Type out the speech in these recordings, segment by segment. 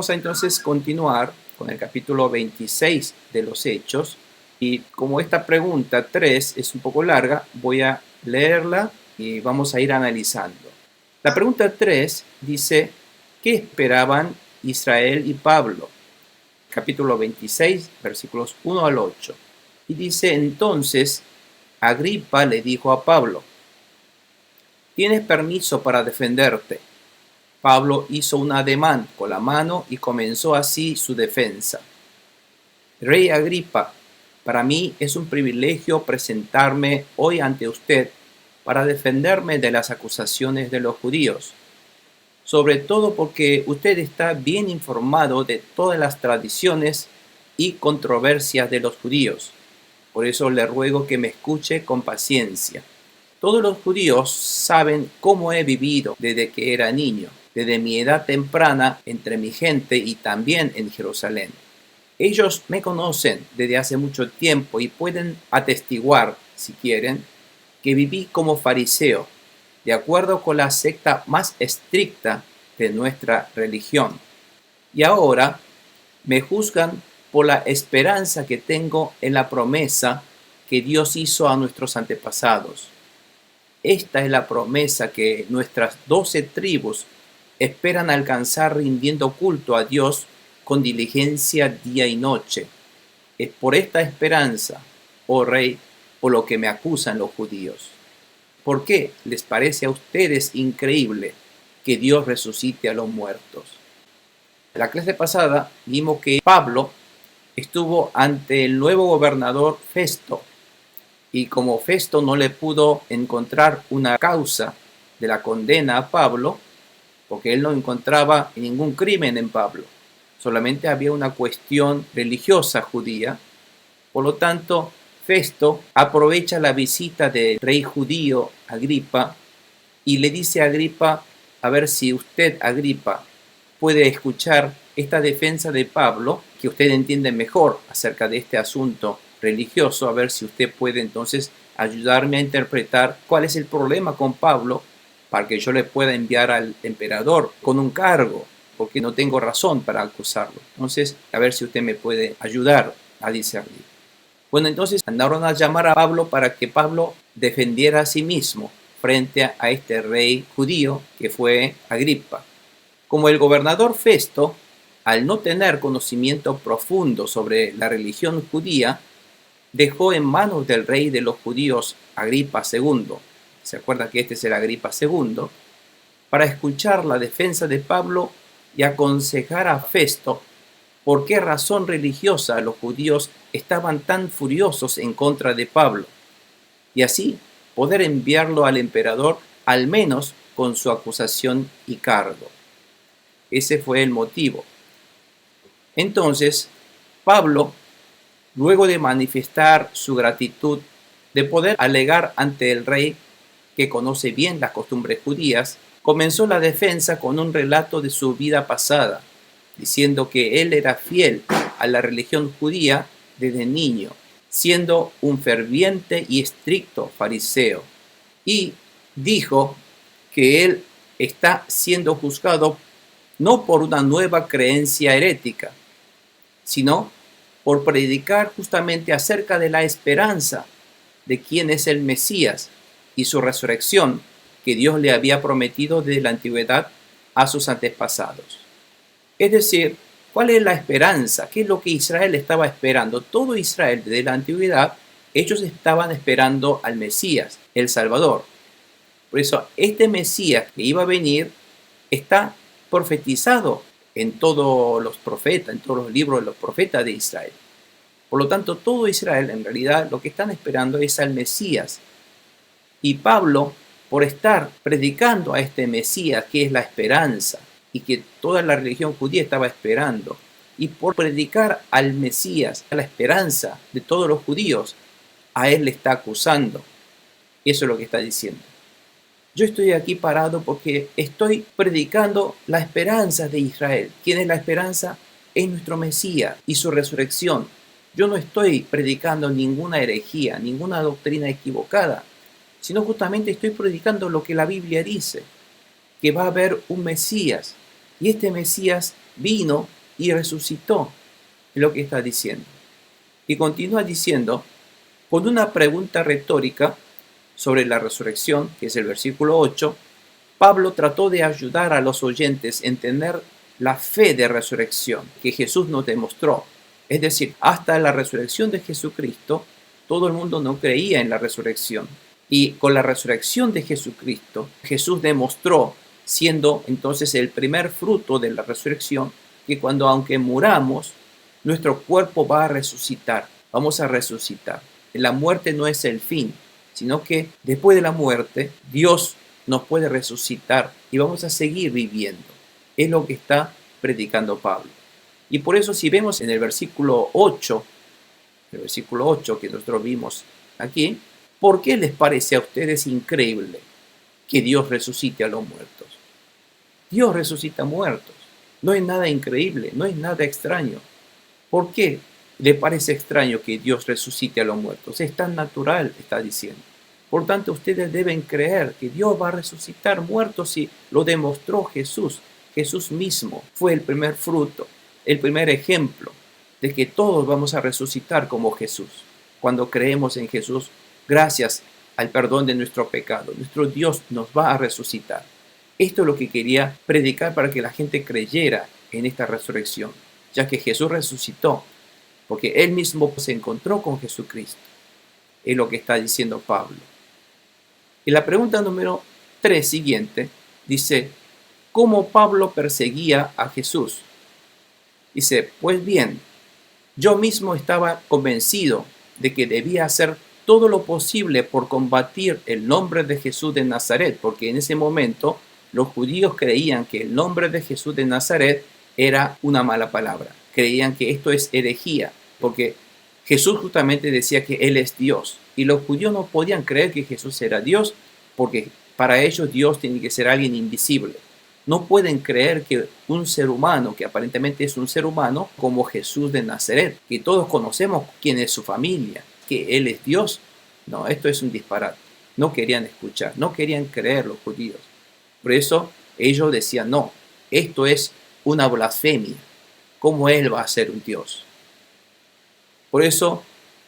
Vamos a entonces continuar con el capítulo 26 de los Hechos. Y como esta pregunta 3 es un poco larga, voy a leerla y vamos a ir analizando. La pregunta 3 dice, ¿qué esperaban Israel y Pablo? Capítulo 26, versículos 1 al 8. Y dice, entonces, Agripa le dijo a Pablo, ¿tienes permiso para defenderte? Pablo hizo un ademán con la mano y comenzó así su defensa. Rey Agripa, para mí es un privilegio presentarme hoy ante usted para defenderme de las acusaciones de los judíos, sobre todo porque usted está bien informado de todas las tradiciones y controversias de los judíos. Por eso le ruego que me escuche con paciencia. Todos los judíos saben cómo he vivido desde que era niño, desde mi edad temprana entre mi gente y también en Jerusalén. Ellos me conocen desde hace mucho tiempo y pueden atestiguar, si quieren, que viví como fariseo, de acuerdo con la secta más estricta de nuestra religión. Y ahora me juzgan por la esperanza que tengo en la promesa que Dios hizo a nuestros antepasados. Esta es la promesa que nuestras 12 tribus esperan alcanzar rindiendo culto a Dios con diligencia día y noche. Es por esta esperanza, oh Rey, por lo que me acusan los judíos. ¿Por qué les parece a ustedes increíble que Dios resucite a los muertos? En la clase pasada vimos que Pablo estuvo ante el nuevo gobernador Festo, y como Festo no le pudo encontrar una causa de la condena a Pablo, porque él no encontraba ningún crimen en Pablo, solamente había una cuestión religiosa judía. Por lo tanto, Festo aprovecha la visita del rey judío Agripa y le dice a Agripa, a ver si usted, Agripa, puede escuchar esta defensa de Pablo, que usted entiende mejor acerca de este asunto religioso, a ver si usted puede entonces ayudarme a interpretar cuál es el problema con Pablo para que yo le pueda enviar al emperador con un cargo, porque no tengo razón para acusarlo. Entonces, a ver si usted me puede ayudar a discernir. Bueno, entonces mandaron a llamar a Pablo para que Pablo defendiera a sí mismo frente a este rey judío que fue Agripa. Como el gobernador Festo, al no tener conocimiento profundo sobre la religión judía, dejó en manos del rey de los judíos Agripa II, se acuerda que este es el Agripa II, para escuchar la defensa de Pablo y aconsejar a Festo por qué razón religiosa los judíos estaban tan furiosos en contra de Pablo, y así poder enviarlo al emperador al menos con su acusación y cargo. Ese fue el motivo. Entonces, Pablo, luego de manifestar su gratitud, de poder alegar ante el rey que conoce bien las costumbres judías, comenzó la defensa con un relato de su vida pasada, diciendo que él era fiel a la religión judía desde niño, siendo un ferviente y estricto fariseo. Y dijo que él está siendo juzgado no por una nueva creencia herética, sino por predicar justamente acerca de la esperanza de quién es el Mesías y su resurrección que Dios le había prometido desde la antigüedad a sus antepasados. Es decir, ¿cuál es la esperanza? ¿Qué es lo que Israel estaba esperando? Todo Israel desde la antigüedad, ellos estaban esperando al Mesías, el Salvador. Por eso, este Mesías que iba a venir está profetizado en todos los profetas, en todos los libros de los profetas de Israel. Por lo tanto, todo Israel en realidad lo que están esperando es al Mesías. Y Pablo, por estar predicando a este Mesías que es la esperanza y que toda la religión judía estaba esperando, y por predicar al Mesías, a la esperanza de todos los judíos, a él le está acusando. Eso es lo que está diciendo. Yo estoy aquí parado porque estoy predicando la esperanza de Israel. ¿Quién es la esperanza? Es nuestro Mesías y su resurrección. Yo no estoy predicando ninguna herejía, ninguna doctrina equivocada, sino justamente estoy predicando lo que la Biblia dice, que va a haber un Mesías. Y este Mesías vino y resucitó, es lo que está diciendo. Y continúa diciendo, con una pregunta retórica sobre la resurrección, que es el versículo 8, Pablo trató de ayudar a los oyentes a entender la fe de resurrección que Jesús nos demostró. Es decir, hasta la resurrección de Jesucristo, todo el mundo no creía en la resurrección. Y con la resurrección de Jesucristo, Jesús demostró, siendo entonces el primer fruto de la resurrección, que cuando aunque muramos, nuestro cuerpo va a resucitar, vamos a resucitar. La muerte no es el fin, sino que después de la muerte, Dios nos puede resucitar y vamos a seguir viviendo. Es lo que está predicando Pablo. Y por eso si vemos en el versículo 8 que nosotros vimos aquí, ¿por qué les parece a ustedes increíble que Dios resucite a los muertos? Dios resucita muertos. No es nada increíble, no es nada extraño. ¿Por qué le parece extraño que Dios resucite a los muertos? Es tan natural, está diciendo. Por tanto, ustedes deben creer que Dios va a resucitar muertos y lo demostró Jesús. Jesús mismo fue el primer fruto, el primer ejemplo de que todos vamos a resucitar como Jesús. Cuando creemos en Jesús, gracias al perdón de nuestro pecado, nuestro Dios nos va a resucitar. Esto es lo que quería predicar para que la gente creyera en esta resurrección, ya que Jesús resucitó, porque Él mismo se encontró con Jesucristo. Es lo que está diciendo Pablo. Y la pregunta número 3 siguiente dice, ¿cómo Pablo perseguía a Jesús? Dice, pues bien, yo mismo estaba convencido de que debía hacer todo lo posible por combatir el nombre de Jesús de Nazaret, porque en ese momento los judíos creían que el nombre de Jesús de Nazaret era una mala palabra. Creían que esto es herejía, porque Jesús justamente decía que Él es Dios. Y los judíos no podían creer que Jesús era Dios, porque para ellos Dios tiene que ser alguien invisible. No pueden creer que un ser humano, que aparentemente es un ser humano, como Jesús de Nazaret, que todos conocemos quién es su familia, que Él es Dios. No, esto es un disparate. No querían escuchar, no querían creer los judíos. Por eso ellos decían, no, esto es una blasfemia. ¿Cómo Él va a ser un Dios? Por eso,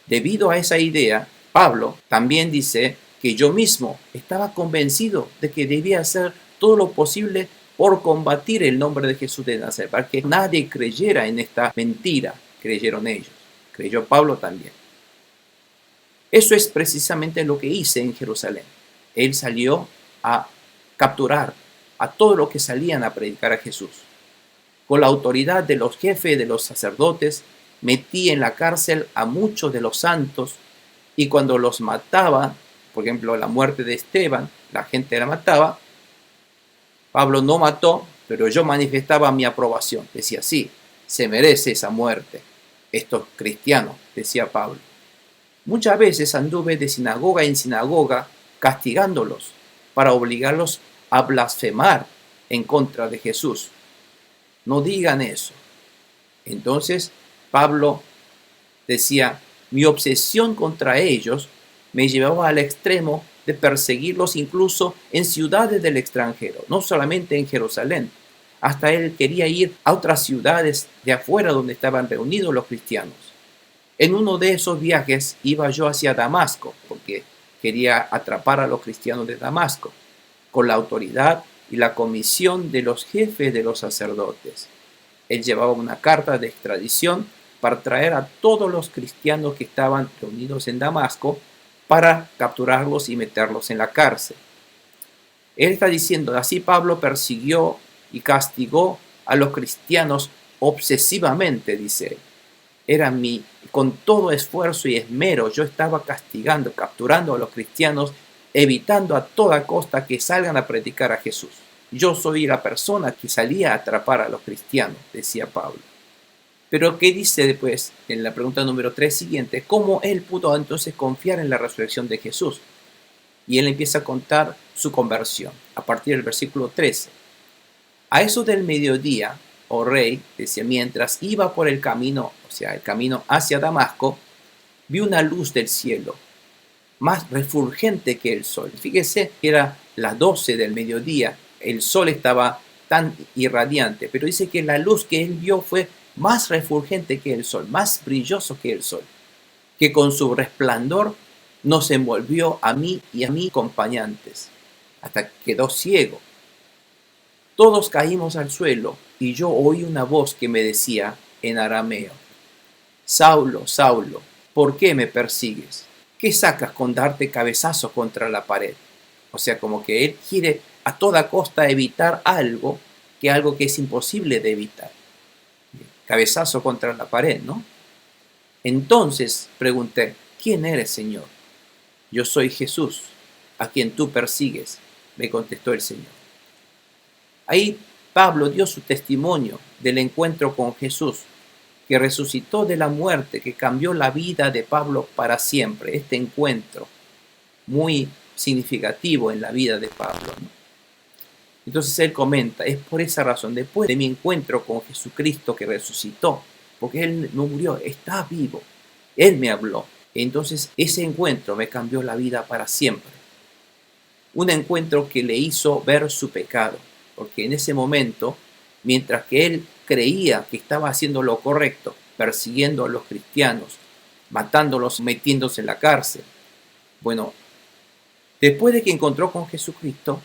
debido a esa idea, Pablo también dice que yo mismo estaba convencido de que debía hacer todo lo posible por combatir el nombre de Jesús de Nazaret, para que nadie creyera en esta mentira. Creyeron ellos, creyó Pablo también. Eso es precisamente lo que hice en Jerusalén. Él salió a capturar a todos los que salían a predicar a Jesús. Con la autoridad de los jefes, de los sacerdotes, metí en la cárcel a muchos de los santos, y cuando los mataba, por ejemplo, la muerte de Esteban, la gente la mataba, Pablo no mató, pero yo manifestaba mi aprobación. Decía, sí, se merece esa muerte. Estos cristianos, decía Pablo. Muchas veces anduve de sinagoga en sinagoga castigándolos para obligarlos a blasfemar en contra de Jesús. No digan eso. Entonces Pablo decía, mi obsesión contra ellos me llevaba al extremo de perseguirlos incluso en ciudades del extranjero, no solamente en Jerusalén. Hasta él quería ir a otras ciudades de afuera donde estaban reunidos los cristianos. En uno de esos viajes iba yo hacia Damasco, porque quería atrapar a los cristianos de Damasco, con la autoridad y la comisión de los jefes de los sacerdotes. Él llevaba una carta de extradición para traer a todos los cristianos que estaban reunidos en Damasco para capturarlos y meterlos en la cárcel. Él está diciendo, así Pablo persiguió y castigó a los cristianos obsesivamente, dice él. Con todo esfuerzo y esmero, yo estaba castigando, capturando a los cristianos, evitando a toda costa que salgan a predicar a Jesús. Yo soy la persona que salía a atrapar a los cristianos, decía Pablo. Pero ¿qué dice después en la pregunta número 3 siguiente? ¿Cómo él pudo entonces confiar en la resurrección de Jesús? Y él empieza a contar su conversión a partir del versículo 13. A eso del mediodía, oh rey, decía, mientras iba por el camino, o sea, el camino hacia Damasco, vi una luz del cielo, más refulgente que el sol. Fíjese que era las 12 del mediodía, el sol estaba tan irradiante, pero dice que la luz que él vio fue más refulgente que el sol, más brilloso que el sol, que con su resplandor nos envolvió a mí y a mis acompañantes, hasta que quedó ciego. Todos caímos al suelo y yo oí una voz que me decía en arameo: Saulo, Saulo, ¿por qué me persigues? ¿Qué sacas con darte cabezazo contra la pared? O sea, como que él quiere a toda costa evitar algo que es imposible de evitar. Cabezazo contra la pared, ¿no? Entonces pregunté: ¿quién eres, Señor? Yo soy Jesús, a quien tú persigues, me contestó el Señor. Ahí Pablo dio su testimonio del encuentro con Jesús, que resucitó de la muerte, que cambió la vida de Pablo para siempre. Este encuentro muy significativo en la vida de Pablo, ¿no? Entonces él comenta: es por esa razón, después de mi encuentro con Jesucristo que resucitó, porque él no murió, está vivo, él me habló. Entonces ese encuentro me cambió la vida para siempre. Un encuentro que le hizo ver su pecado, porque en ese momento, mientras que él creía que estaba haciendo lo correcto, persiguiendo a los cristianos, matándolos, metiéndose en la cárcel, bueno, después de que encontró con Jesucristo,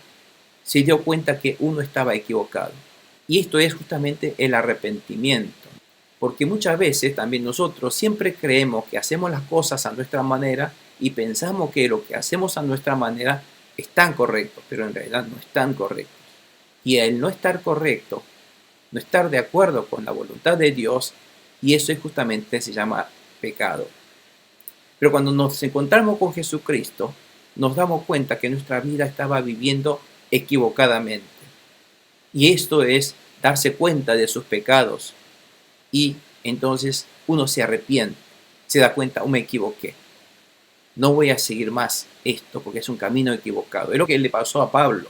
se dio cuenta que uno estaba equivocado. Y esto es justamente el arrepentimiento. Porque muchas veces también nosotros siempre creemos que hacemos las cosas a nuestra manera y pensamos que lo que hacemos a nuestra manera es tan correcto, pero en realidad no es tan correcto. Y el no estar correcto, no estar de acuerdo con la voluntad de Dios, y eso es justamente se llama pecado. Pero cuando nos encontramos con Jesucristo, nos damos cuenta que nuestra vida estaba viviendo equivocadamente. Y esto es darse cuenta de sus pecados. Y entonces uno se arrepiente, se da cuenta: me equivoqué. No voy a seguir más esto porque es un camino equivocado. Es lo que le pasó a Pablo.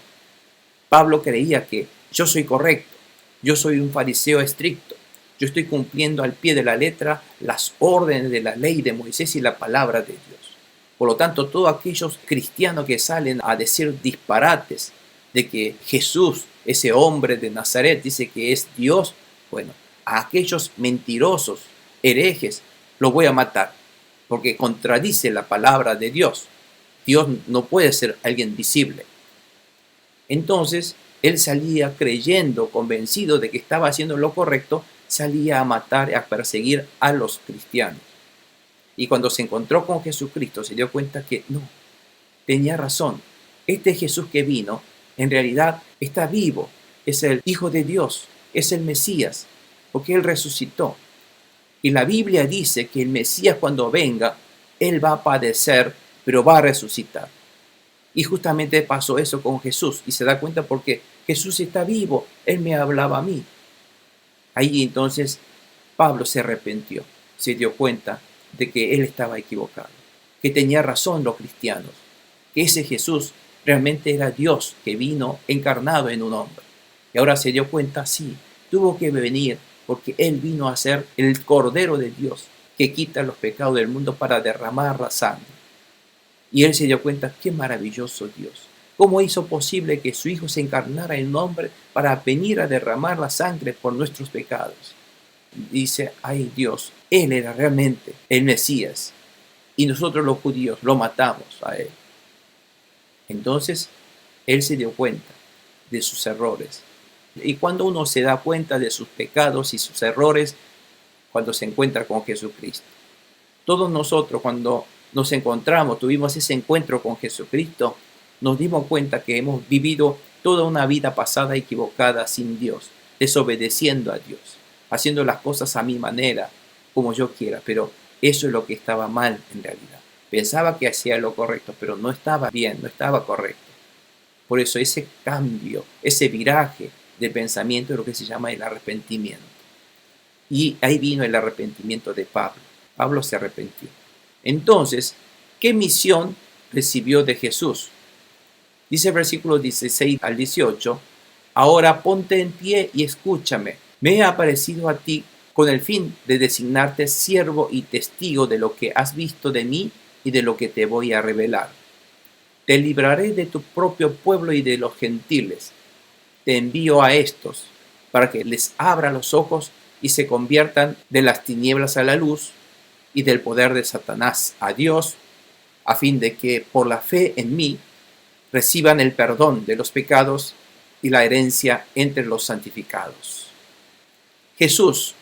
Pablo creía que yo soy correcto, yo soy un fariseo estricto, yo estoy cumpliendo al pie de la letra las órdenes de la ley de Moisés y la palabra de Dios. Por lo tanto, todos aquellos cristianos que salen a decir disparates de que Jesús, ese hombre de Nazaret, dice que es Dios, bueno, a aquellos mentirosos, herejes, los voy a matar, porque contradice la palabra de Dios. Dios no puede ser alguien visible. Entonces, él salía creyendo, convencido de que estaba haciendo lo correcto, salía a matar y a perseguir a los cristianos. Y cuando se encontró con Jesucristo, se dio cuenta que no, tenía razón. Este Jesús que vino, en realidad está vivo, es el Hijo de Dios, es el Mesías, porque Él resucitó. Y la Biblia dice que el Mesías, cuando venga, Él va a padecer, pero va a resucitar. Y justamente pasó eso con Jesús, y se da cuenta porque Jesús está vivo, Él me hablaba a mí. Ahí entonces Pablo se arrepintió, se dio cuenta de que él estaba equivocado, que tenía razón los cristianos, que ese Jesús realmente era Dios que vino encarnado en un hombre. Y ahora se dio cuenta: sí, tuvo que venir porque Él vino a ser el Cordero de Dios que quita los pecados del mundo para derramar la sangre. Y él se dio cuenta: qué maravilloso Dios. ¿Cómo hizo posible que su Hijo se encarnara en un hombre para venir a derramar la sangre por nuestros pecados? Dice: ay Dios, Él era realmente el Mesías y nosotros los judíos lo matamos a Él. Entonces, Él se dio cuenta de sus errores. Y cuando uno se da cuenta de sus pecados y sus errores, cuando se encuentra con Jesucristo. Todos nosotros, cuando nos encontramos, tuvimos ese encuentro con Jesucristo, nos dimos cuenta que hemos vivido toda una vida pasada equivocada sin Dios, desobedeciendo a Dios, haciendo las cosas a mi manera, como yo quiera, pero eso es lo que estaba mal en realidad. Pensaba que hacía lo correcto, pero no estaba bien, no estaba correcto. Por eso ese cambio, ese viraje de pensamiento es lo que se llama el arrepentimiento. Y ahí vino el arrepentimiento de Pablo. Pablo se arrepintió. Entonces, ¿qué misión recibió de Jesús? Dice el versículo 16 al 18, ahora ponte en pie y escúchame. Me he aparecido a ti con el fin de designarte siervo y testigo de lo que has visto de mí y de lo que te voy a revelar. Te libraré de tu propio pueblo y de los gentiles. te envío a estos para que les abra los ojos y se conviertan de las tinieblas a la luz y del poder de Satanás a Dios, a fin de que por la fe en mí reciban el perdón de los pecados y la herencia entre los santificados. Jesús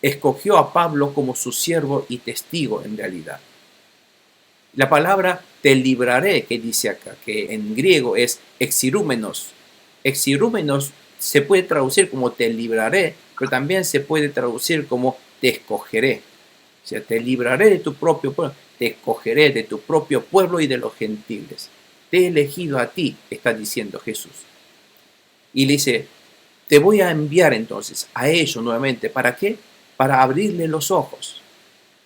escogió a Pablo como su siervo y testigo en realidad. La palabra te libraré, que dice acá, que en griego es exirúmenos. Exirúmenos se puede traducir como te libraré, pero también se puede traducir como te escogeré. O sea, te libraré de tu propio pueblo, te escogeré de tu propio pueblo y de los gentiles. Te he elegido a ti, está diciendo Jesús. Y le dice, te voy a enviar entonces a ellos nuevamente. ¿Para qué? Para abrirle los ojos.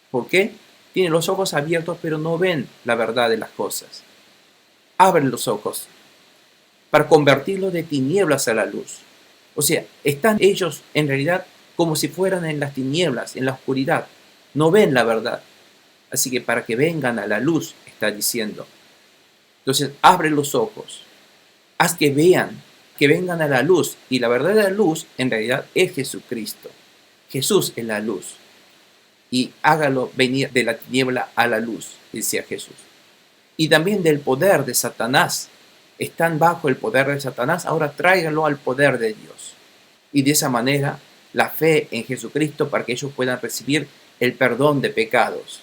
¿Por qué? Tienen los ojos abiertos, pero no ven la verdad de las cosas. Abre los ojos para convertirlos de tinieblas a la luz. O sea, están ellos en realidad como si fueran en las tinieblas, en la oscuridad. No ven la verdad. Así que para que vengan a la luz, está diciendo. Entonces, abre los ojos. Haz que vean, que vengan a la luz. Y la verdadera luz, en realidad, es Jesucristo. Jesús es la luz. Y hágalo venir de la tiniebla a la luz, decía Jesús. Y también del poder de Satanás. Están bajo el poder de Satanás, ahora tráiganlo al poder de Dios. Y de esa manera, la fe en Jesucristo para que ellos puedan recibir el perdón de pecados.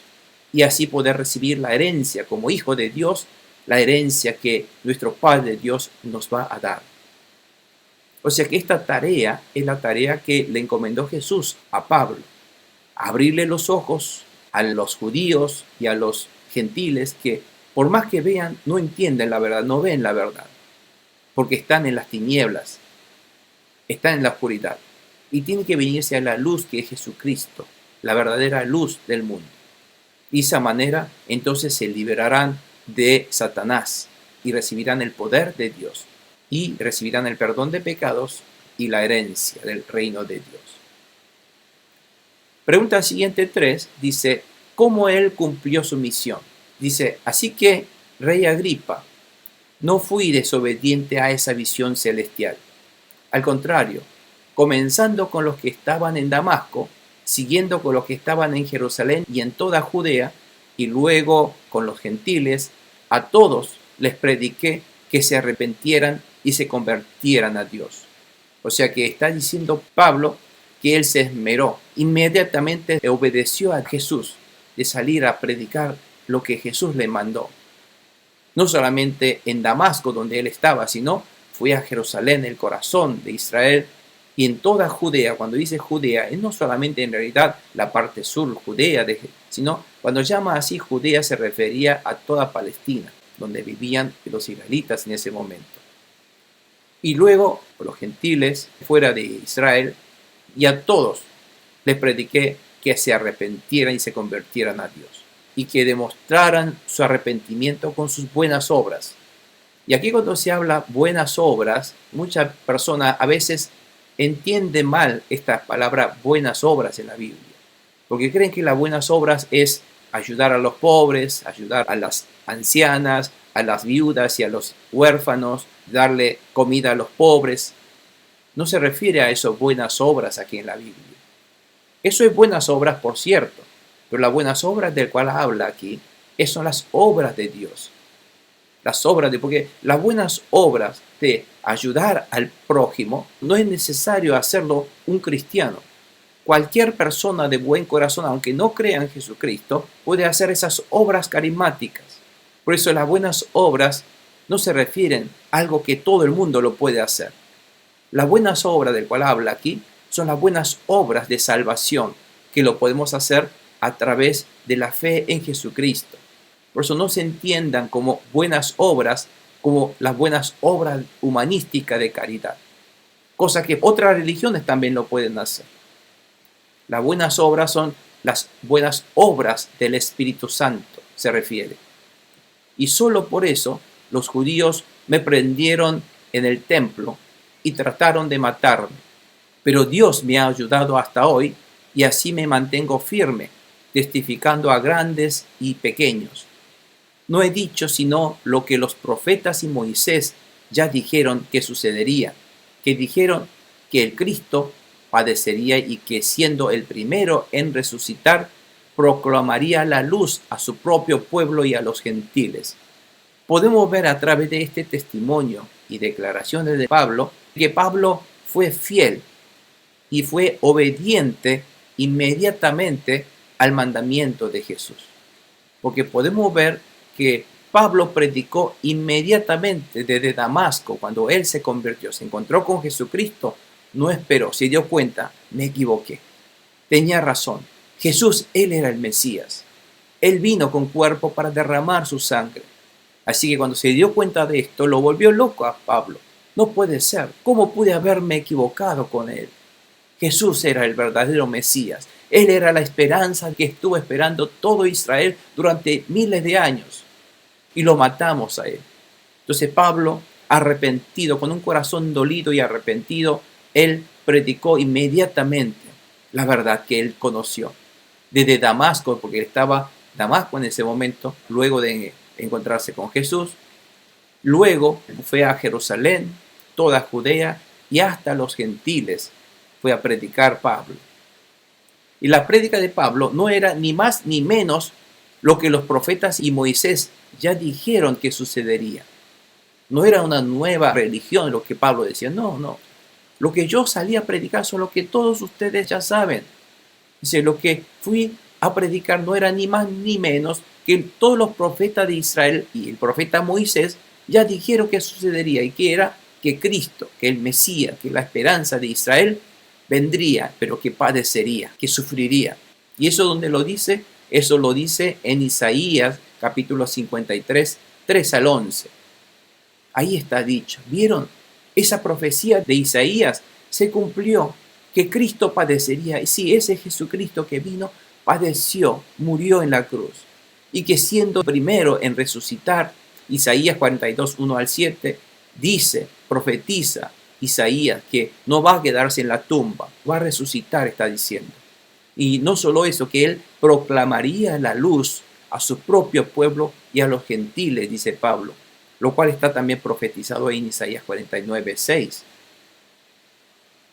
Y así poder recibir la herencia como hijo de Dios, la herencia que nuestro Padre Dios nos va a dar. O sea que esta tarea es la tarea que le encomendó Jesús a Pablo. Abrirle los ojos a los judíos y a los gentiles que por más que vean, no entienden la verdad, no ven la verdad, porque están en las tinieblas, están en la oscuridad, y tienen que venirse a la luz que es Jesucristo, la verdadera luz del mundo. De esa manera, entonces se liberarán de Satanás y recibirán el poder de Dios, y recibirán el perdón de pecados y la herencia del reino de Dios. Pregunta siguiente 3, dice, ¿cómo él cumplió su misión? Dice, así que, rey Agripa, no fui desobediente a esa visión celestial. Al contrario, comenzando con los que estaban en Damasco, siguiendo con los que estaban en Jerusalén y en toda Judea, y luego con los gentiles, a todos les prediqué que se arrepintieran y se convirtieran a Dios. O sea que está diciendo Pablo que él se esmeró, inmediatamente obedeció a Jesús de salir a predicar lo que Jesús le mandó. No solamente en Damasco donde él estaba, sino fue a Jerusalén, el corazón de Israel, y en toda Judea. Cuando dice Judea, es no solamente en realidad la parte sur Judea, sino cuando llama así Judea se refería a toda Palestina, donde vivían los israelitas en ese momento. Y luego los gentiles fuera de Israel, y a todos les prediqué que se arrepintieran y se convirtieran a Dios, y que demostraran su arrepentimiento con sus buenas obras. Y aquí cuando se habla buenas obras, muchas personas a veces entienden mal esta palabra buenas obras en la Biblia, porque creen que las buenas obras es ayudar a los pobres, ayudar a las ancianas, a las viudas y a los huérfanos, darle comida a los pobres. No se refiere a eso buenas obras aquí en la Biblia. Eso es buenas obras, por cierto, pero las buenas obras del cual habla aquí son las obras de Dios. Las obras porque las buenas obras de ayudar al prójimo no es necesario hacerlo un cristiano. Cualquier persona de buen corazón, aunque no crea en Jesucristo, puede hacer esas obras carismáticas. Por eso las buenas obras no se refieren a algo que todo el mundo lo puede hacer. Las buenas obras del cual habla aquí son las buenas obras de salvación que lo podemos hacer a través de la fe en Jesucristo. Por eso no se entiendan como buenas obras, como las buenas obras humanísticas de caridad, cosa que otras religiones también lo pueden hacer. Las buenas obras son las buenas obras del Espíritu Santo, se refiere. Y solo por eso los judíos me prendieron en el templo y trataron de matarme. Pero Dios me ha ayudado hasta hoy y así me mantengo firme, testificando a grandes y pequeños. No he dicho sino lo que los profetas y Moisés ya dijeron que sucedería, que dijeron que el Cristo padecería y que siendo el primero en resucitar, proclamaría la luz a su propio pueblo y a los gentiles. Podemos ver a través de este testimonio y declaraciones de Pablo que Pablo fue fiel y fue obediente inmediatamente al mandamiento de Jesús. Porque podemos ver que Pablo predicó inmediatamente desde Damasco, cuando él se convirtió, se encontró con Jesucristo, no esperó, se dio cuenta, me equivoqué, tenía razón, Jesús, él era el Mesías, él vino con cuerpo para derramar su sangre. Así que cuando se dio cuenta de esto, lo volvió loco a Pablo. No puede ser, ¿cómo pude haberme equivocado con él? Jesús era el verdadero Mesías. Él era la esperanza que estuvo esperando todo Israel durante miles de años. Y lo matamos a él. Entonces Pablo, arrepentido, con un corazón dolido y arrepentido, él predicó inmediatamente la verdad que él conoció. Desde Damasco, porque estaba Damasco en ese momento, luego de encontrarse con Jesús. Luego fue a Jerusalén, toda Judea y hasta los gentiles fue a predicar Pablo. Y la prédica de Pablo no era ni más ni menos lo que los profetas y Moisés ya dijeron que sucedería. No era una nueva religión lo que Pablo decía, no. Lo que yo salí a predicar son lo que todos ustedes ya saben. Dice, lo que fui a predicar no era ni más ni menos que todos los profetas de Israel y el profeta Moisés ya dijeron que sucedería y que era que Cristo, que el Mesías, que la esperanza de Israel vendría, pero que padecería, que sufriría. ¿Y eso dónde lo dice? Eso lo dice en Isaías capítulo 53, 3 al 11. Ahí está dicho. ¿Vieron? Esa profecía de Isaías se cumplió, que Cristo padecería. Y sí, ese Jesucristo que vino, padeció, murió en la cruz. Y que siendo primero en resucitar, Isaías 42, 1 al 7, dice, profetiza Isaías que no va a quedarse en la tumba, va a resucitar, está diciendo. Y no solo eso, que él proclamaría la luz a su propio pueblo y a los gentiles, dice Pablo, lo cual está también profetizado en Isaías 49, 6.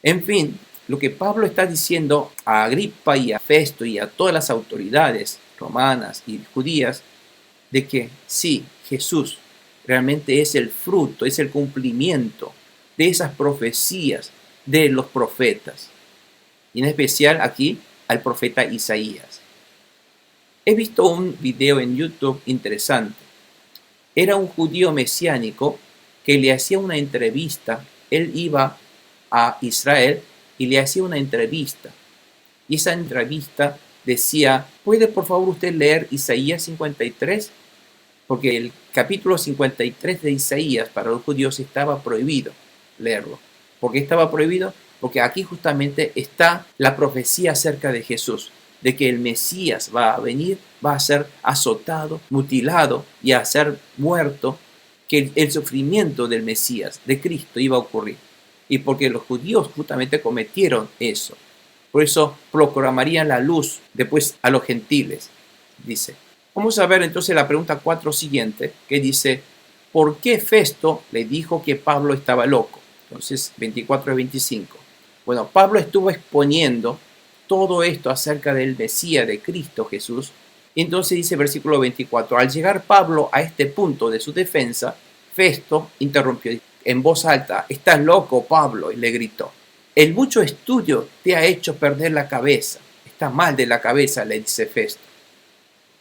En fin, lo que Pablo está diciendo a Agripa y a Festo y a todas las autoridades romanas y judías, de que sí, Jesús realmente es el fruto, es el cumplimiento de esas profecías de los profetas, y en especial aquí al profeta Isaías. He visto un video en YouTube interesante. Era un judío mesiánico que le hacía una entrevista. Él iba a Israel y le hacía una entrevista. Y esa entrevista decía, ¿puede por favor usted leer Isaías 53? Porque el capítulo 53 de Isaías para los judíos estaba prohibido leerlo. ¿Por qué estaba prohibido? Porque aquí justamente está la profecía acerca de Jesús, de que el Mesías va a venir, va a ser azotado, mutilado y a ser muerto, que el sufrimiento del Mesías, de Cristo, iba a ocurrir. Y porque los judíos justamente cometieron eso. Por eso proclamarían la luz después a los gentiles, dice. Vamos a ver entonces la pregunta 4 siguiente, que dice, ¿por qué Festo le dijo que Pablo estaba loco? Entonces, 24 y 25. Bueno, Pablo estuvo exponiendo todo esto acerca del Mesías de Cristo Jesús. Y entonces dice versículo 24, al llegar Pablo a este punto de su defensa, Festo interrumpió en voz alta, ¿estás loco, Pablo? Y le gritó, el mucho estudio te ha hecho perder la cabeza. Está mal de la cabeza, le dice Festo.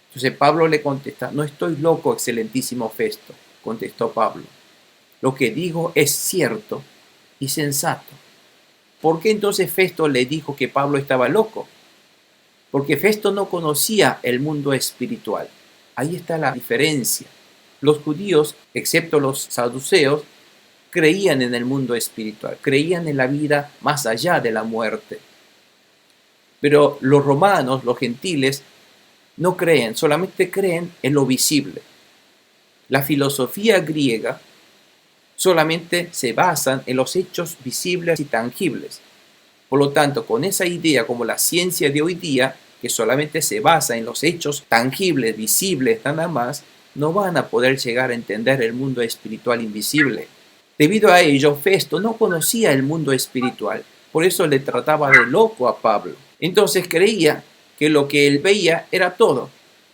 Entonces Pablo le contesta, no estoy loco, excelentísimo Festo, contestó Pablo. Lo que digo es cierto y sensato. ¿Por qué entonces Festo le dijo que Pablo estaba loco? Porque Festo no conocía el mundo espiritual. Ahí está la diferencia. Los judíos, excepto los saduceos, creían en el mundo espiritual, creían en la vida más allá de la muerte. Pero los romanos, los gentiles, no creen, solamente creen en lo visible. La filosofía griega solamente se basa en los hechos visibles y tangibles. Por lo tanto, con esa idea como la ciencia de hoy día, que solamente se basa en los hechos tangibles, visibles, nada más, no van a poder llegar a entender el mundo espiritual invisible. Debido a ello, Festo no conocía el mundo espiritual, por eso le trataba de loco a Pablo. Entonces creía que lo que él veía era todo.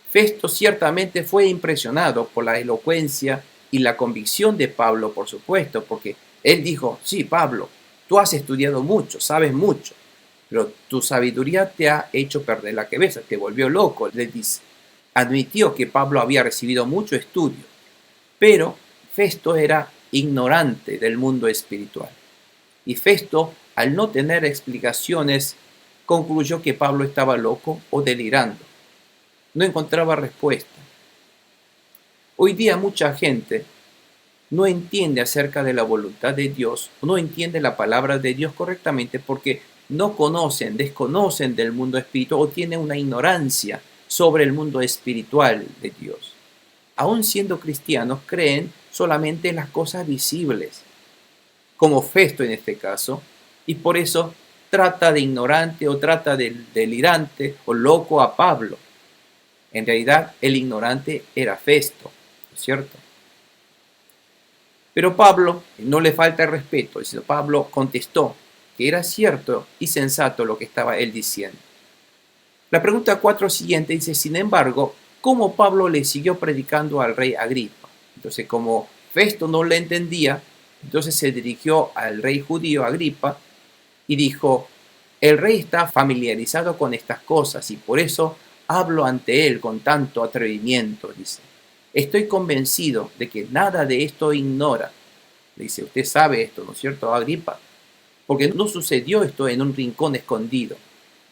Festo ciertamente fue impresionado por la elocuencia y la convicción de Pablo, por supuesto, porque él dijo: sí, Pablo, tú has estudiado mucho, sabes mucho, pero tu sabiduría te ha hecho perder la cabeza, te volvió loco, le dice. Admitió que Pablo había recibido mucho estudio, pero Festo era ignorante del mundo espiritual. Y Festo, al no tener explicaciones, concluyó que Pablo estaba loco o delirando. No encontraba respuesta. Hoy día mucha gente no entiende acerca de la voluntad de Dios, no entiende la palabra de Dios correctamente porque no conocen, desconocen del mundo espiritual o tienen una ignorancia sobre el mundo espiritual de Dios. Aún siendo cristianos, creen solamente en las cosas visibles, como Festo en este caso, y por eso trata de ignorante o trata de delirante o loco a Pablo. En realidad, el ignorante era Festo, ¿no es cierto? Pero Pablo, no le falta el respeto, sino Pablo contestó que era cierto y sensato lo que estaba él diciendo. La pregunta 4 siguiente dice: sin embargo, ¿cómo Pablo le siguió predicando al rey Agripa? Entonces, como Festo no le entendía, entonces se dirigió al rey judío Agripa y dijo: el rey está familiarizado con estas cosas y por eso hablo ante él con tanto atrevimiento, dice. Estoy convencido de que nada de esto ignora. Dice: usted sabe esto, ¿no es cierto, Agripa? Porque no sucedió esto en un rincón escondido.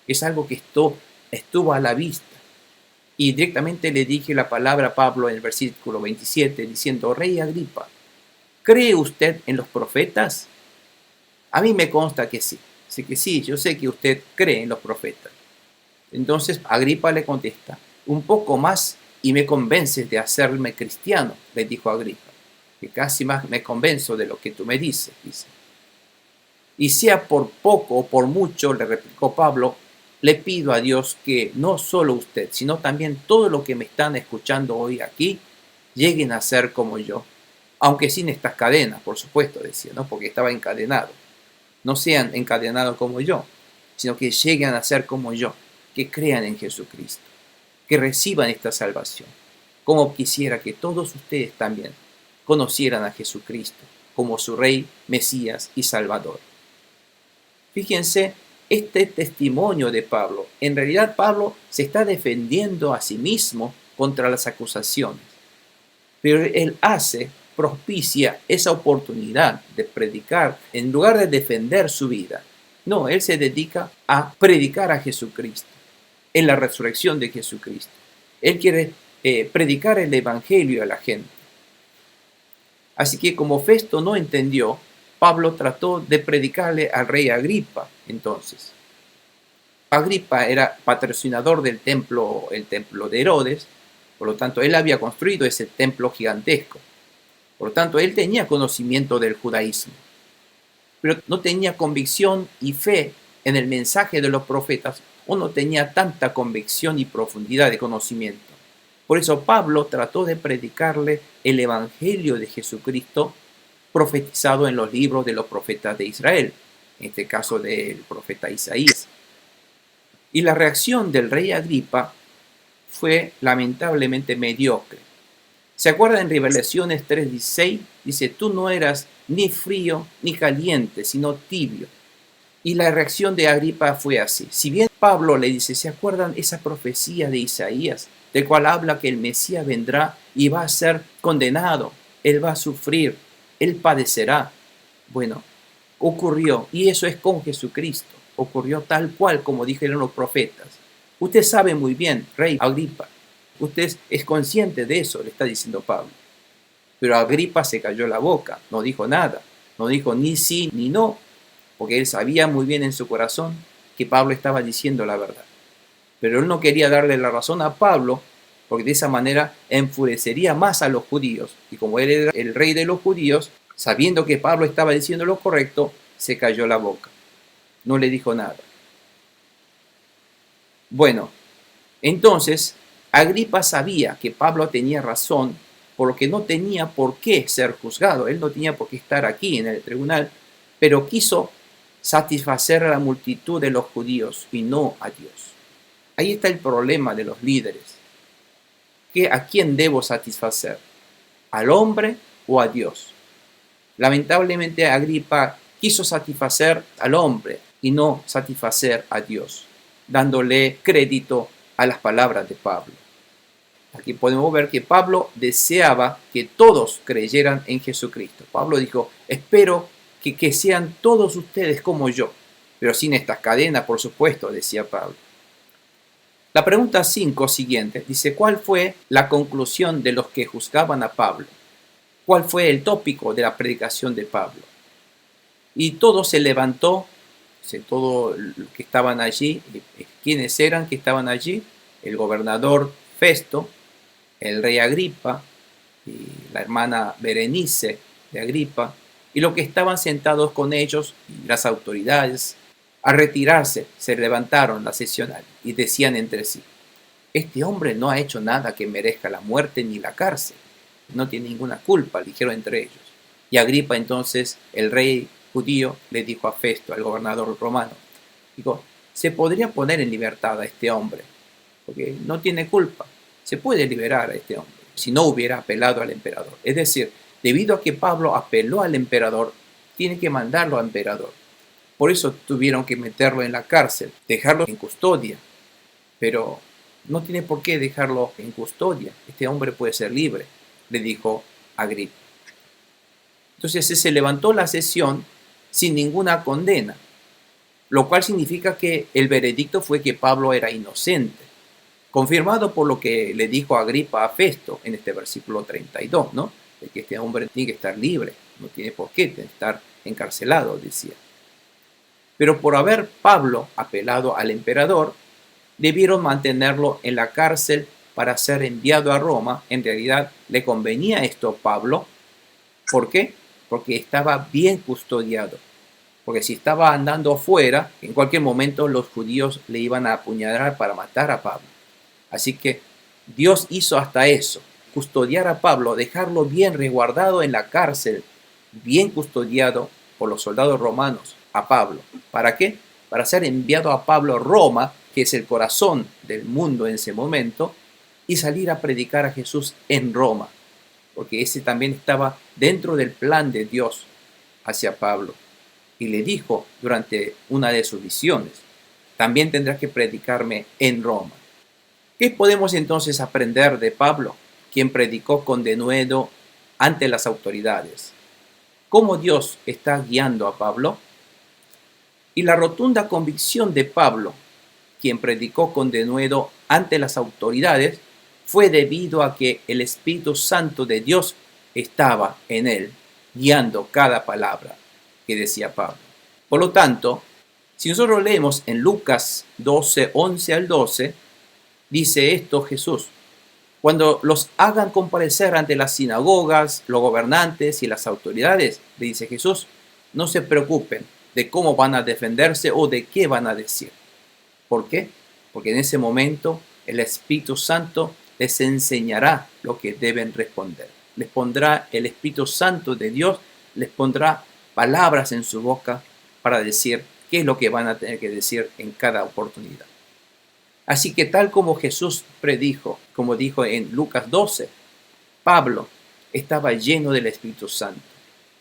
Es algo que estuvo a la vista. Y directamente le dije la palabra a Pablo en el versículo 27, diciendo: rey Agripa, ¿cree usted en los profetas? A mí me consta que sí. Sé que sí, yo sé que usted cree en los profetas. Entonces Agripa le contesta: un poco más y me convences de hacerme cristiano, le dijo Agripa, que casi más me convenzo de lo que tú me dices, dice. Y sea por poco o por mucho, le replicó Pablo, le pido a Dios que no solo usted, sino también todos los que me están escuchando hoy aquí, lleguen a ser como yo. Aunque sin estas cadenas, por supuesto, decía, ¿no? Porque estaba encadenado. No sean encadenados como yo, sino que lleguen a ser como yo, que crean en Jesucristo, que reciban esta salvación. Como quisiera que todos ustedes también conocieran a Jesucristo como su Rey, Mesías y Salvador. Fíjense este testimonio de Pablo. En realidad Pablo se está defendiendo a sí mismo contra las acusaciones, pero él propicia esa oportunidad de predicar en lugar de defender su vida. No, él se dedica a predicar a Jesucristo, en la resurrección de Jesucristo. Él quiere predicar el evangelio a la gente. Así que como Festo no entendió, Pablo trató de predicarle al rey Agripa. Entonces, Agripa era patrocinador del templo, el templo de Herodes, por lo tanto él había construido ese templo gigantesco. Por lo tanto, él tenía conocimiento del judaísmo, pero no tenía convicción y fe en el mensaje de los profetas, o no tenía tanta convicción y profundidad de conocimiento. Por eso Pablo trató de predicarle el evangelio de Jesucristo profetizado en los libros de los profetas de Israel, en este caso del profeta Isaías. Y la reacción del rey Agripa fue lamentablemente mediocre. ¿Se acuerdan en Revelaciones 3:16? Dice: tú no eras ni frío ni caliente, sino tibio. Y la reacción de Agripa fue así. Si bien Pablo le dice: ¿se acuerdan esa profecía de Isaías, del cual habla que el Mesías vendrá y va a ser condenado, él va a sufrir, él padecerá? Bueno, ocurrió, y eso es con Jesucristo. Ocurrió tal cual como dijeron los profetas. Usted sabe muy bien, rey Agripa, usted es consciente de eso, le está diciendo Pablo. Pero Agripa se cayó la boca, no dijo nada, no dijo ni sí ni no, porque él sabía muy bien en su corazón que Pablo estaba diciendo la verdad. Pero él no quería darle la razón a Pablo, porque de esa manera enfurecería más a los judíos. Y como él era el rey de los judíos, sabiendo que Pablo estaba diciendo lo correcto, se cayó la boca. No le dijo nada. Bueno, entonces Agripa sabía que Pablo tenía razón por lo que no tenía por qué ser juzgado. Él no tenía por qué estar aquí en el tribunal, pero quiso satisfacer a la multitud de los judíos y no a Dios. Ahí está el problema de los líderes. ¿A quién debo satisfacer? ¿Al hombre o a Dios? Lamentablemente Agripa quiso satisfacer al hombre y no satisfacer a Dios, dándole crédito a las palabras de Pablo. Aquí podemos ver que Pablo deseaba que todos creyeran en Jesucristo. Pablo dijo, espero que sean todos ustedes como yo, pero sin estas cadenas, por supuesto, decía Pablo. La pregunta 5 siguiente dice, ¿cuál fue la conclusión de los que juzgaban a Pablo? ¿Cuál fue el tópico de la predicación de Pablo? Y todo se levantó, todos los que estaban allí, ¿quiénes eran que estaban allí? El gobernador Festo, el rey Agripa, y la hermana Berenice de Agripa, y los que estaban sentados con ellos, y las autoridades. Al retirarse, se levantaron la sesión y decían entre sí, este hombre no ha hecho nada que merezca la muerte ni la cárcel. No tiene ninguna culpa, dijeron entre ellos. Y Agripa entonces, el rey judío, le dijo a Festo, al gobernador romano, dijo, se podría poner en libertad a este hombre, porque no tiene culpa. Se puede liberar a este hombre, si no hubiera apelado al emperador. Es decir, debido a que Pablo apeló al emperador, tiene que mandarlo al emperador. Por eso tuvieron que meterlo en la cárcel, dejarlo en custodia. Pero no tiene por qué dejarlo en custodia. Este hombre puede ser libre, le dijo Agripa. Entonces se levantó la sesión sin ninguna condena, lo cual significa que el veredicto fue que Pablo era inocente, confirmado por lo que le dijo Agripa a Festo en este versículo 32, ¿no? De que este hombre tiene que estar libre, no tiene por qué estar encarcelado, decía. Pero por haber Pablo apelado al emperador, debieron mantenerlo en la cárcel para ser enviado a Roma. En realidad le convenía esto a Pablo. ¿Por qué? Porque estaba bien custodiado. Porque si estaba andando afuera, en cualquier momento los judíos le iban a apuñalar para matar a Pablo. Así que Dios hizo hasta eso, custodiar a Pablo, dejarlo bien resguardado en la cárcel, bien custodiado por los soldados romanos a Pablo. ¿Para qué? Para ser enviado a Pablo a Roma, que es el corazón del mundo en ese momento, y salir a predicar a Jesús en Roma, porque ese también estaba dentro del plan de Dios hacia Pablo. Y le dijo durante una de sus visiones, también tendrás que predicarme en Roma. ¿Qué podemos entonces aprender de Pablo, quien predicó con denuedo ante las autoridades? ¿Cómo Dios está guiando a Pablo? Y la rotunda convicción de Pablo, quien predicó con denuedo ante las autoridades, fue debido a que el Espíritu Santo de Dios estaba en él, guiando cada palabra que decía Pablo. Por lo tanto, si nosotros leemos en Lucas 12, 11 al 12, dice esto Jesús: cuando los hagan comparecer ante las sinagogas, los gobernantes y las autoridades, le dice Jesús, no se preocupen de cómo van a defenderse o de qué van a decir. ¿Por qué? Porque en ese momento el Espíritu Santo les enseñará lo que deben responder. Les pondrá el Espíritu Santo de Dios, les pondrá palabras en su boca para decir qué es lo que van a tener que decir en cada oportunidad. Así que tal como Jesús predijo, como dijo en Lucas 12, Pablo estaba lleno del Espíritu Santo.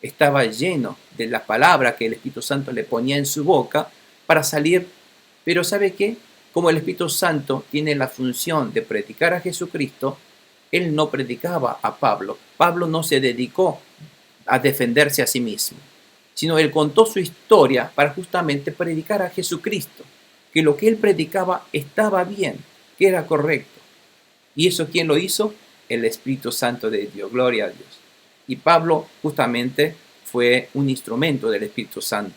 Estaba lleno de la palabra que el Espíritu Santo le ponía en su boca para salir. Pero ¿sabe qué? Como el Espíritu Santo tiene la función de predicar a Jesucristo, él no predicaba a Pablo. Pablo no se dedicó a defenderse a sí mismo, sino él contó su historia para justamente predicar a Jesucristo, que lo que él predicaba estaba bien, que era correcto. ¿Y eso quién lo hizo? El Espíritu Santo de Dios, gloria a Dios. Y Pablo justamente fue un instrumento del Espíritu Santo.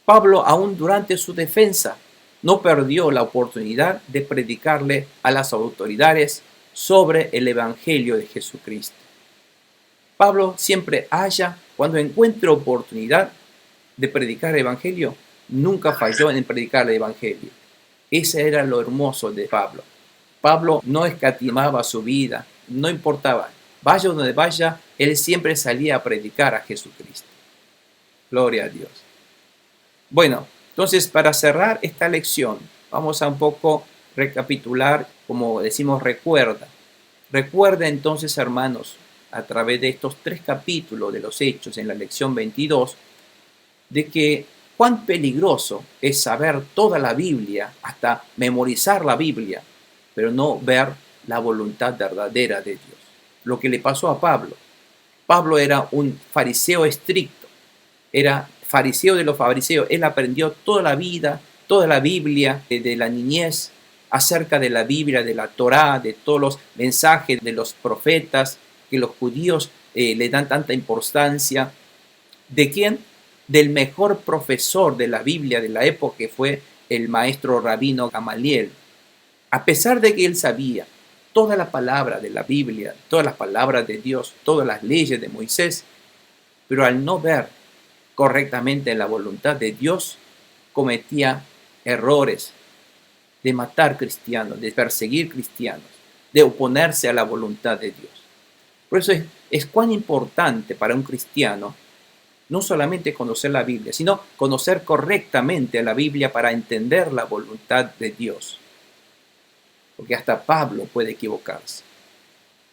Pablo, aún durante su defensa, no perdió la oportunidad de predicarle a las autoridades sobre el Evangelio de Jesucristo. Pablo siempre cuando encuentre oportunidad de predicar el Evangelio, nunca falló en predicar el Evangelio. Ese era lo hermoso de Pablo. Pablo no escatimaba su vida, no importaba. Vaya donde vaya, él siempre salía a predicar a Jesucristo. Gloria a Dios. Bueno, entonces para cerrar esta lección, vamos a un poco recapitular, como decimos, recuerda. Recuerda entonces, hermanos, a través de estos 3 capítulos de los Hechos en la lección 22, de que cuán peligroso es saber toda la Biblia, hasta memorizar la Biblia, pero no ver la voluntad verdadera de Dios. Lo que le pasó a Pablo. Pablo era un fariseo estricto, era fariseo de los fariseos. Él aprendió toda la vida, toda la Biblia, desde la niñez, acerca de la Biblia, de la Torá, de todos los mensajes de los profetas, que los judíos le dan tanta importancia. ¿De quién? Del mejor profesor de la Biblia de la época, que fue el maestro rabino Gamaliel. A pesar de que él sabía toda la palabra de la Biblia, todas las palabras de Dios, todas las leyes de Moisés, pero al no ver correctamente la voluntad de Dios, cometía errores de matar cristianos, de perseguir cristianos, de oponerse a la voluntad de Dios. Por eso es cuán importante para un cristiano no solamente conocer la Biblia, sino conocer correctamente la Biblia para entender la voluntad de Dios. Porque hasta Pablo puede equivocarse.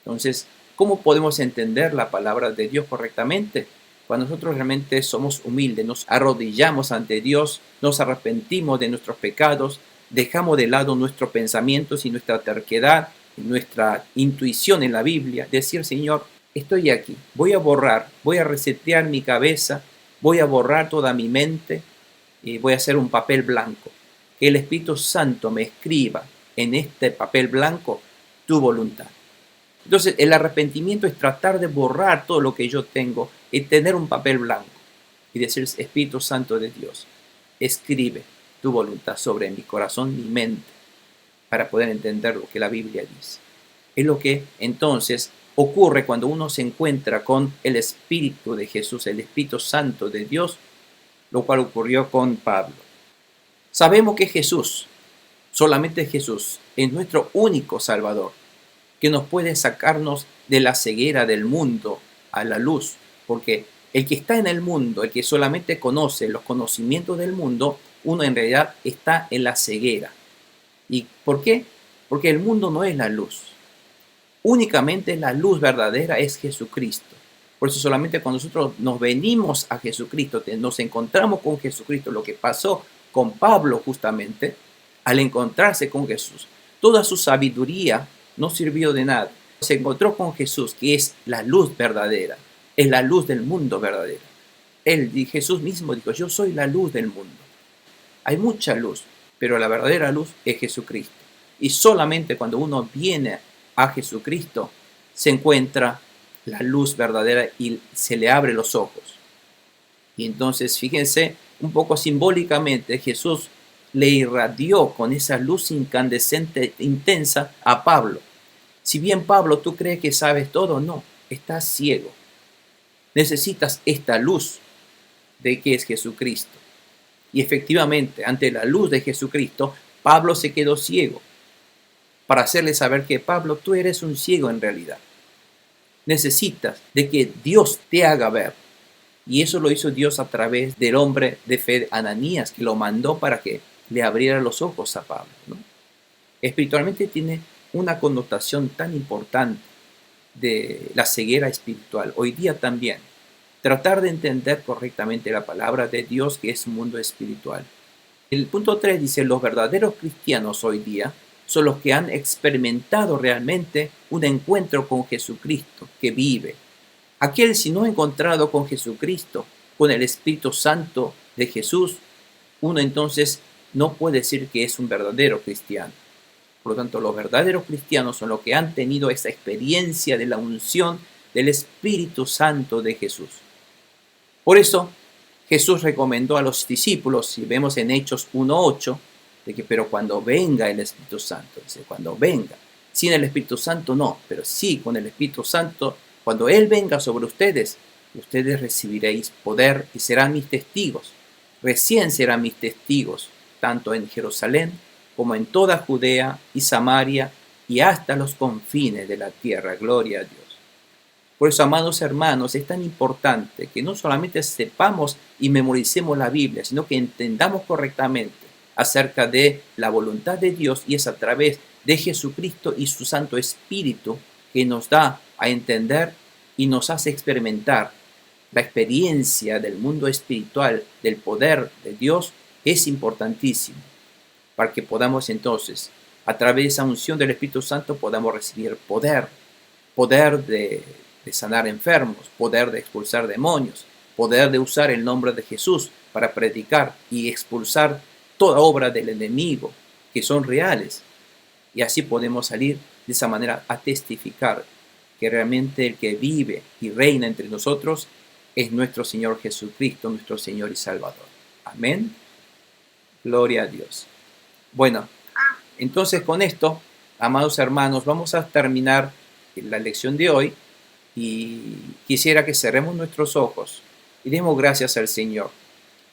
Entonces, ¿cómo podemos entender la palabra de Dios correctamente? Cuando nosotros realmente somos humildes, nos arrodillamos ante Dios, nos arrepentimos de nuestros pecados, dejamos de lado nuestros pensamientos y nuestra terquedad, nuestra intuición en la Biblia, decir, Señor, estoy aquí, voy a borrar, voy a resetear mi cabeza, voy a borrar toda mi mente y voy a hacer un papel blanco. Que el Espíritu Santo me escriba en este papel blanco tu voluntad. Entonces, el arrepentimiento es tratar de borrar todo lo que yo tengo y tener un papel blanco y decir, Espíritu Santo de Dios, escribe tu voluntad sobre mi corazón, mi mente, para poder entender lo que la Biblia dice. Es lo que entonces ocurre cuando uno se encuentra con el Espíritu de Jesús, el Espíritu Santo de Dios, lo cual ocurrió con Pablo. Sabemos que Jesús, solamente Jesús, es nuestro único Salvador, que nos puede sacarnos de la ceguera del mundo a la luz, porque el que está en el mundo, el que solamente conoce los conocimientos del mundo, uno en realidad está en la ceguera. ¿Y por qué? Porque el mundo no es la luz. Únicamente la luz verdadera es Jesucristo. Por eso solamente cuando nosotros nos venimos a Jesucristo, nos encontramos con Jesucristo, lo que pasó con Pablo justamente, al encontrarse con Jesús, toda su sabiduría no sirvió de nada. Se encontró con Jesús, que es la luz verdadera, es la luz del mundo verdadera. Jesús mismo dijo, yo soy la luz del mundo. Hay mucha luz, pero la verdadera luz es Jesucristo. Y solamente cuando uno viene a Jesucristo, se encuentra la luz verdadera y se le abre los ojos. Y entonces, fíjense, un poco simbólicamente, Jesús le irradió con esa luz incandescente, intensa, a Pablo. Si bien Pablo, tú crees que sabes todo, no, estás ciego. Necesitas esta luz de que es Jesucristo. Y efectivamente, ante la luz de Jesucristo, Pablo se quedó ciego, para hacerle saber que Pablo, tú eres un ciego en realidad. Necesitas de que Dios te haga ver. Y eso lo hizo Dios a través del hombre de fe Ananías, que lo mandó para que le abriera los ojos a Pablo, ¿no? Espiritualmente tiene una connotación tan importante de la ceguera espiritual. Hoy día también, tratar de entender correctamente la palabra de Dios, que es un mundo espiritual. El punto 3 dice, los verdaderos cristianos hoy día son los que han experimentado realmente un encuentro con Jesucristo, que vive. Aquel si no ha encontrado con Jesucristo, con el Espíritu Santo de Jesús, uno entonces no puede decir que es un verdadero cristiano. Por lo tanto, los verdaderos cristianos son los que han tenido esa experiencia de la unción del Espíritu Santo de Jesús. Por eso, Jesús recomendó a los discípulos, si vemos en Hechos 1:8, de que pero cuando venga el Espíritu Santo, dice, cuando venga, sin el Espíritu Santo no, pero sí con el Espíritu Santo, cuando Él venga sobre ustedes, ustedes recibiréis poder y serán mis testigos. Recién serán mis testigos, tanto en Jerusalén como en toda Judea y Samaria y hasta los confines de la tierra. Gloria a Dios. Por eso, amados hermanos, es tan importante que no solamente sepamos y memoricemos la Biblia, sino que entendamos correctamente acerca de la voluntad de Dios, y es a través de Jesucristo y su Santo Espíritu que nos da a entender y nos hace experimentar la experiencia del mundo espiritual, del poder de Dios. Es importantísimo para que podamos entonces, a través de esa unción del Espíritu Santo, podamos recibir poder de sanar enfermos, poder de expulsar demonios, poder de usar el nombre de Jesús para predicar y expulsar toda obra del enemigo que son reales. Y así podemos salir de esa manera a testificar que realmente el que vive y reina entre nosotros es nuestro Señor Jesucristo, nuestro Señor y Salvador. Amén. Gloria a Dios. Bueno, entonces con esto, amados hermanos, vamos a terminar la lección de hoy, y quisiera que cerremos nuestros ojos y demos gracias al Señor.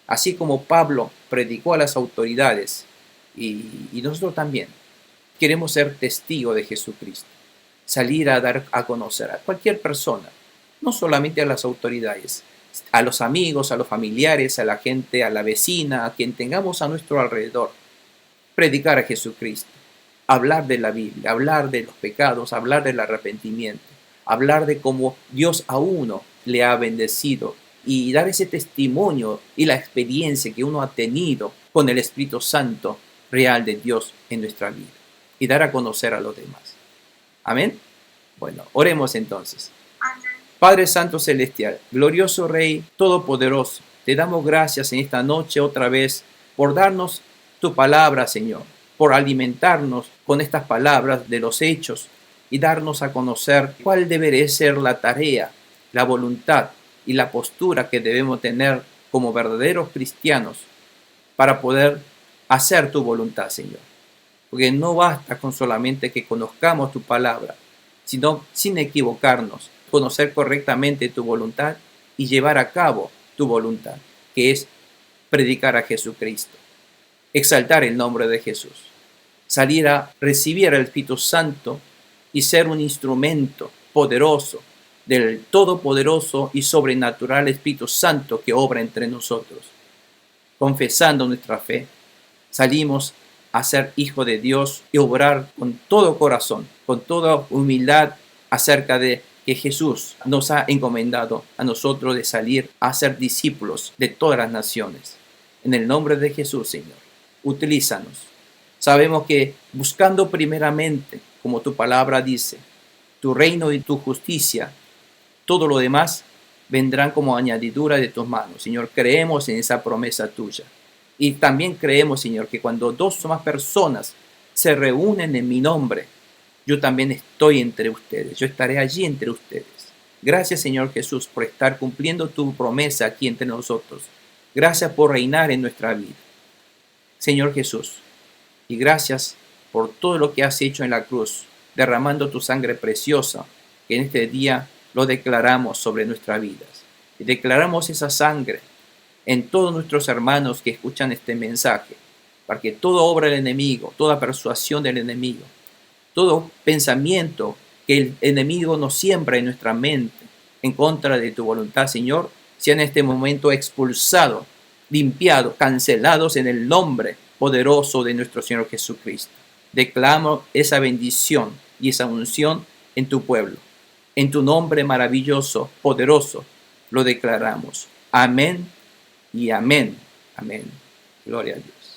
Así como Pablo predicó a las autoridades, y nosotros también queremos ser testigos de Jesucristo, salir a dar a conocer a cualquier persona, no solamente a las autoridades, a los amigos, a los familiares, a la gente, a la vecina, a quien tengamos a nuestro alrededor, predicar a Jesucristo, hablar de la Biblia, hablar de los pecados, hablar del arrepentimiento, hablar de cómo Dios a uno le ha bendecido, y dar ese testimonio y la experiencia que uno ha tenido con el Espíritu Santo real de Dios en nuestra vida, y dar a conocer a los demás. Amén. Bueno, oremos entonces. Padre Santo Celestial, glorioso Rey Todopoderoso, te damos gracias en esta noche otra vez por darnos tu palabra, Señor, por alimentarnos con estas palabras de los hechos y darnos a conocer cuál debería ser la tarea, la voluntad y la postura que debemos tener como verdaderos cristianos para poder hacer tu voluntad, Señor. Porque no basta con solamente que conozcamos tu palabra, sino sin equivocarnos, conocer correctamente tu voluntad y llevar a cabo tu voluntad, que es predicar a Jesucristo, exaltar el nombre de Jesús, salir a recibir el Espíritu Santo y ser un instrumento poderoso del todopoderoso y sobrenatural Espíritu Santo que obra entre nosotros. Confesando nuestra fe, salimos a ser hijo de Dios y obrar con todo corazón, con toda humildad, acerca de que Jesús nos ha encomendado a nosotros de salir a ser discípulos de todas las naciones. En el nombre de Jesús, Señor, utilízanos. Sabemos que buscando primeramente, como tu palabra dice, tu reino y tu justicia, todo lo demás vendrán como añadidura de tus manos. Señor, creemos en esa promesa tuya. Y también creemos, Señor, que cuando dos o más personas se reúnen en mi nombre, yo también estoy entre ustedes. Yo estaré allí entre ustedes. Gracias, Señor Jesús, por estar cumpliendo tu promesa aquí entre nosotros. Gracias por reinar en nuestra vida, Señor Jesús. Y gracias por todo lo que has hecho en la cruz, derramando tu sangre preciosa, que en este día lo declaramos sobre nuestras vidas. Y declaramos esa sangre en todos nuestros hermanos que escuchan este mensaje, para que toda obra del enemigo, toda persuasión del enemigo, todo pensamiento que el enemigo nos siembra en nuestra mente en contra de tu voluntad, Señor, sea en este momento expulsado, limpiado, cancelados en el nombre poderoso de nuestro Señor Jesucristo. Declamo esa bendición y esa unción en tu pueblo. En tu nombre maravilloso, poderoso, lo declaramos. Amén y amén. Amén. Gloria a Dios.